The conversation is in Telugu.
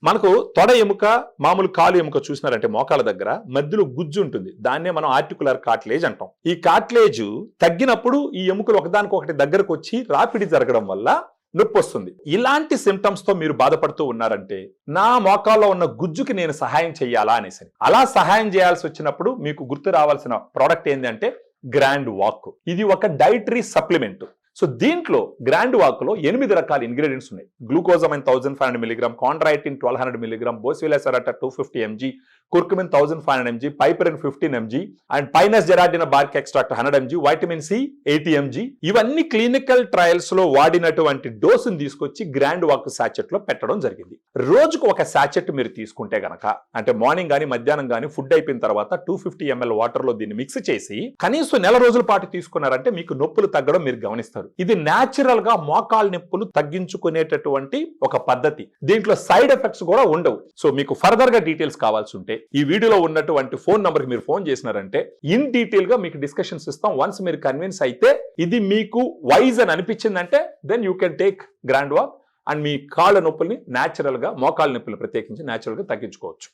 మనకు తొడ ఎముక మామూలు కాలు ఎముక చూసినారంటే మోకాల దగ్గర మధ్యలో గుజ్జు ఉంటుంది. దాన్నే మనం ఆర్టికులర్ కార్టిలేజ్ అంటాం. ఈ కార్టిలేజ్ తగ్గినప్పుడు ఈ ఎముకలు ఒకదానికొకటి దగ్గరకు వచ్చి రాపిడి జరగడం వల్ల నొప్పి వస్తుంది. ఇలాంటి సిమ్టమ్స్ తో మీరు బాధపడుతూ ఉన్నారంటే నా మోకాల్లో ఉన్న గుజ్జుకి నేను సహాయం చేయాలా అనేసి, అలా సహాయం చేయాల్సి వచ్చినప్పుడు మీకు గుర్తు రావాల్సిన ప్రోడక్ట్ ఏంటి అంటే గ్రాండ్ వాక్. ఇది ఒక డైటరీ సప్లిమెంట్. సో దీంట్లో గ్రాండ్ వాక్ లో 8 రకాల ఇంగ్రీడియంట్స్ ఉన్నాయి. Glucosamine 1500 mg, chondroitin 1200 mg, boswellia serrata 250 mg, curcumin 1500 mg, piperine 15 mg and pinus gerardiana bark extract 100 mg, vitamin C 80 mg. ఇవన్నీ క్లినికల్ ట్రయల్స్ లో వాడినటువంటి డోసును తీసుకొచ్చి గ్రాండ్ వాక్ సాచెట్ లో పెట్టడం జరిగింది. రోజుకు ఒక సాచెట్ మీరు తీసుకుంటే గనక, అంటే మార్నింగ్ గానీ మధ్యాహ్నం గానీ ఫుడ్ అయిపోయిన తర్వాత 250 ml వాటర్ లో దీన్ని మిక్స్ చేసి కనీసం నెల రోజుల పాటు తీసుకున్నారంటే మీకు నొప్పులు తగ్గడం మీరు గమనిస్తారు. ఇది న్యాచురల్ గా మోకాలు నొప్పులు తగ్గించుకునేటటువంటి ఒక పద్ధతి. దీంట్లో సైడ్ ఎఫెక్ట్స్ కూడా ఉండవు. సో మీకు ఫర్దర్ గా డీటెయిల్స్ కావాల్సి ఉంటే ఈ వీడియోలో ఉన్నటువంటి ఫోన్ నంబర్ కి మీరు ఫోన్ చేసినారంటే ఇన్ డీటెయిల్ గా మీకు డిస్కషన్స్ ఇస్తాం. వన్స్ మీరు కన్విన్స్ అయితే ఇది మీకు వైజ్ అని అనిపించిందంటే then you can take Grand Walk and మీ కాళ్ళ నొప్పుల్ని న్యాచురల్ గా, మోకాళ్ళ నొప్పులు ప్రత్యేకించి న్యాచురల్ గా తగ్గించుకోవచ్చు.